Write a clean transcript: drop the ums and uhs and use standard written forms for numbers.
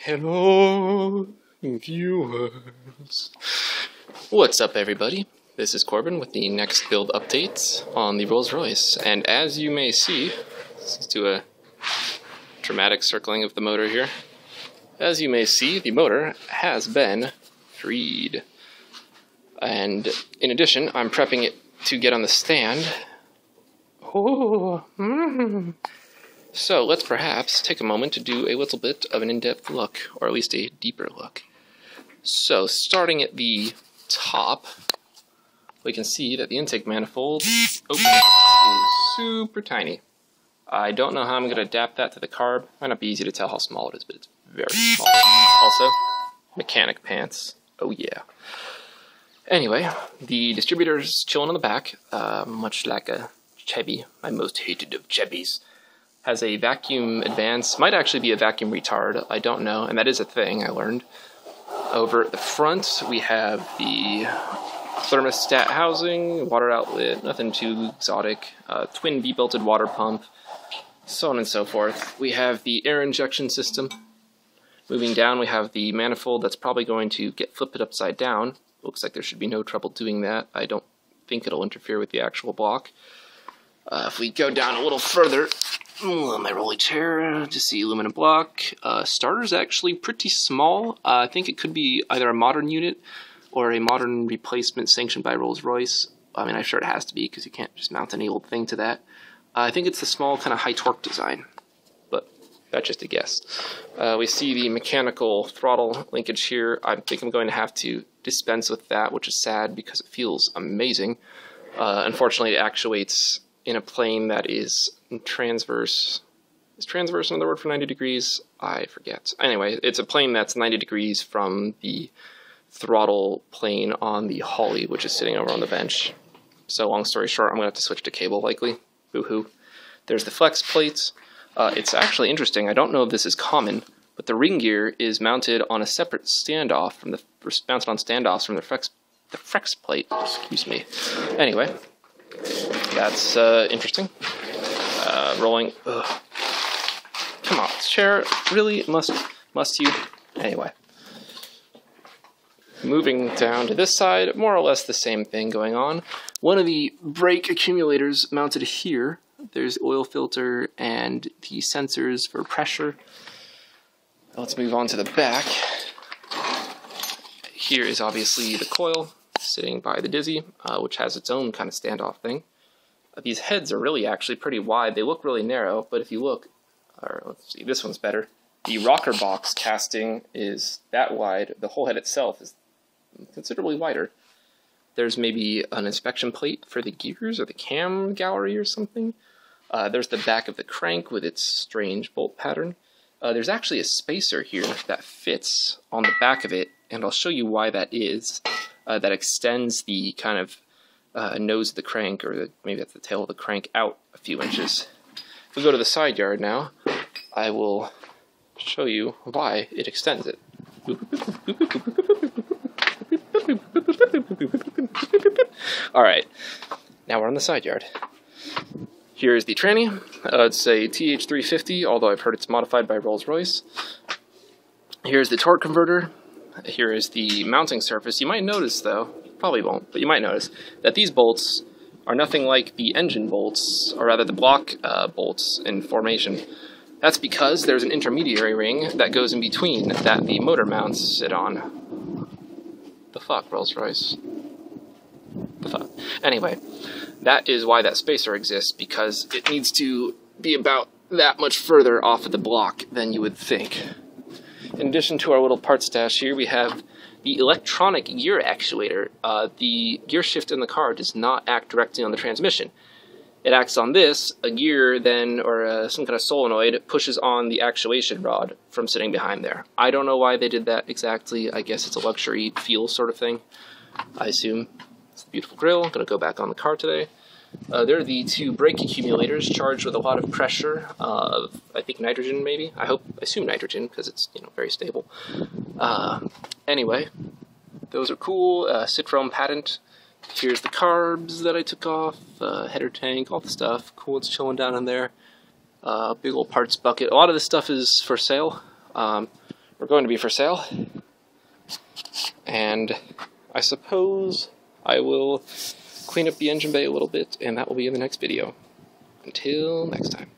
Hello, viewers. What's up, everybody? This is Corbin with the next build update on the Rolls-Royce. And as you may see, let's do a dramatic circling of the motor here. As you may see, the motor has been freed. And in addition, I'm prepping it to get on the stand. So let's perhaps take a moment to do a little bit of an in-depth look, or at least a deeper look. So starting at the top, we can see that the intake manifold is super tiny. I don't know how I'm going to adapt that to the carb. Might not be easy to tell how small it is, but it's very small. Also, mechanic pants. Oh yeah. Anyway, the distributor's chilling on the back, much like a Chevy, my most hated of Chevys. Has a vacuum advance, might actually be a vacuum retard, I don't know, and that is a thing I learned. Over at the front, we have the thermostat housing, water outlet, nothing too exotic, twin V-belted water pump, so on and so forth. We have the air injection system. Moving down, we have the manifold that's probably going to get flipped upside down. Looks like there should be no trouble doing that. I don't think it'll interfere with the actual block. If we go down a little further, my rolly chair, just the aluminum block. Starter's actually pretty small. I think it could be either a modern unit or a modern replacement sanctioned by Rolls-Royce. I mean, I'm sure it has to be because you can't just mount any old thing to that. I think it's the small kind of high torque design, but that's just a guess. We see the mechanical throttle linkage here. I think I'm going to have to dispense with that, which is sad because it feels amazing. Unfortunately, it actuates in a plane that is transverse. Is transverse another word for 90 degrees? I forget. Anyway, it's a plane that's 90 degrees from the throttle plane on the Holly, which is sitting over on the bench. So long story short, I'm going to have to switch to cable likely. Boo-hoo. There's the flex plates. It's actually interesting. I don't know if this is common, but the ring gear is mounted on a separate standoff from the mounted on standoffs from the flex plate. Excuse me. Anyway, that's interesting. Rolling. Ugh. Come on, chair. Really? Must you? Anyway. Moving down to this side, more or less the same thing going on. One of the brake accumulators mounted here. There's oil filter and the sensors for pressure. Let's move on to the back. Here is obviously the coil sitting by the Dizzy, which has its own kind of standoff thing. These heads are really actually pretty wide. They look really narrow, but if you look, or let's see, this one's better. The rocker box casting is that wide. The whole head itself is considerably wider. There's maybe an inspection plate for the gears or the cam gallery or something. There's the back of the crank with its strange bolt pattern. There's actually a spacer here that fits on the back of it, and I'll show you why that is. That extends the kind of nose of the crank, or maybe that's the tail of the crank, out a few inches. If we go to the side yard now, I will show you why it extends it. Alright, now we're on the side yard. Here's the tranny. It's a TH350, although I've heard it's modified by Rolls-Royce. Here's the torque converter. Here is the mounting surface. You might notice, though, probably won't, but you might notice, that these bolts are nothing like the engine bolts, or rather the block bolts in formation. That's because there's an intermediary ring that goes in between that the motor mounts sit on. The fuck, Rolls-Royce? The fuck? Anyway, that is why that spacer exists, because it needs to be about that much further off of the block than you would think. In addition to our little part stash here, we have the electronic gear actuator. The gear shift in the car does not act directly on the transmission. It acts on this. A gear then, or some kind of solenoid, pushes on the actuation rod from sitting behind there. I don't know why they did that exactly. I guess it's a luxury feel sort of thing, I assume. It's a beautiful grill. I'm going to go back on the car today. There are the two brake accumulators charged with a lot of pressure of, I think, nitrogen maybe. I assume nitrogen because it's, very stable. Anyway, those are cool. Citroen patent. Here's the carbs that I took off, header tank, all the stuff. Cool, it's chilling down in there. Big old parts bucket. A lot of this stuff is for sale. were going to be for sale. And I suppose I will clean up the engine bay a little bit, and that will be in the next video. Until next time.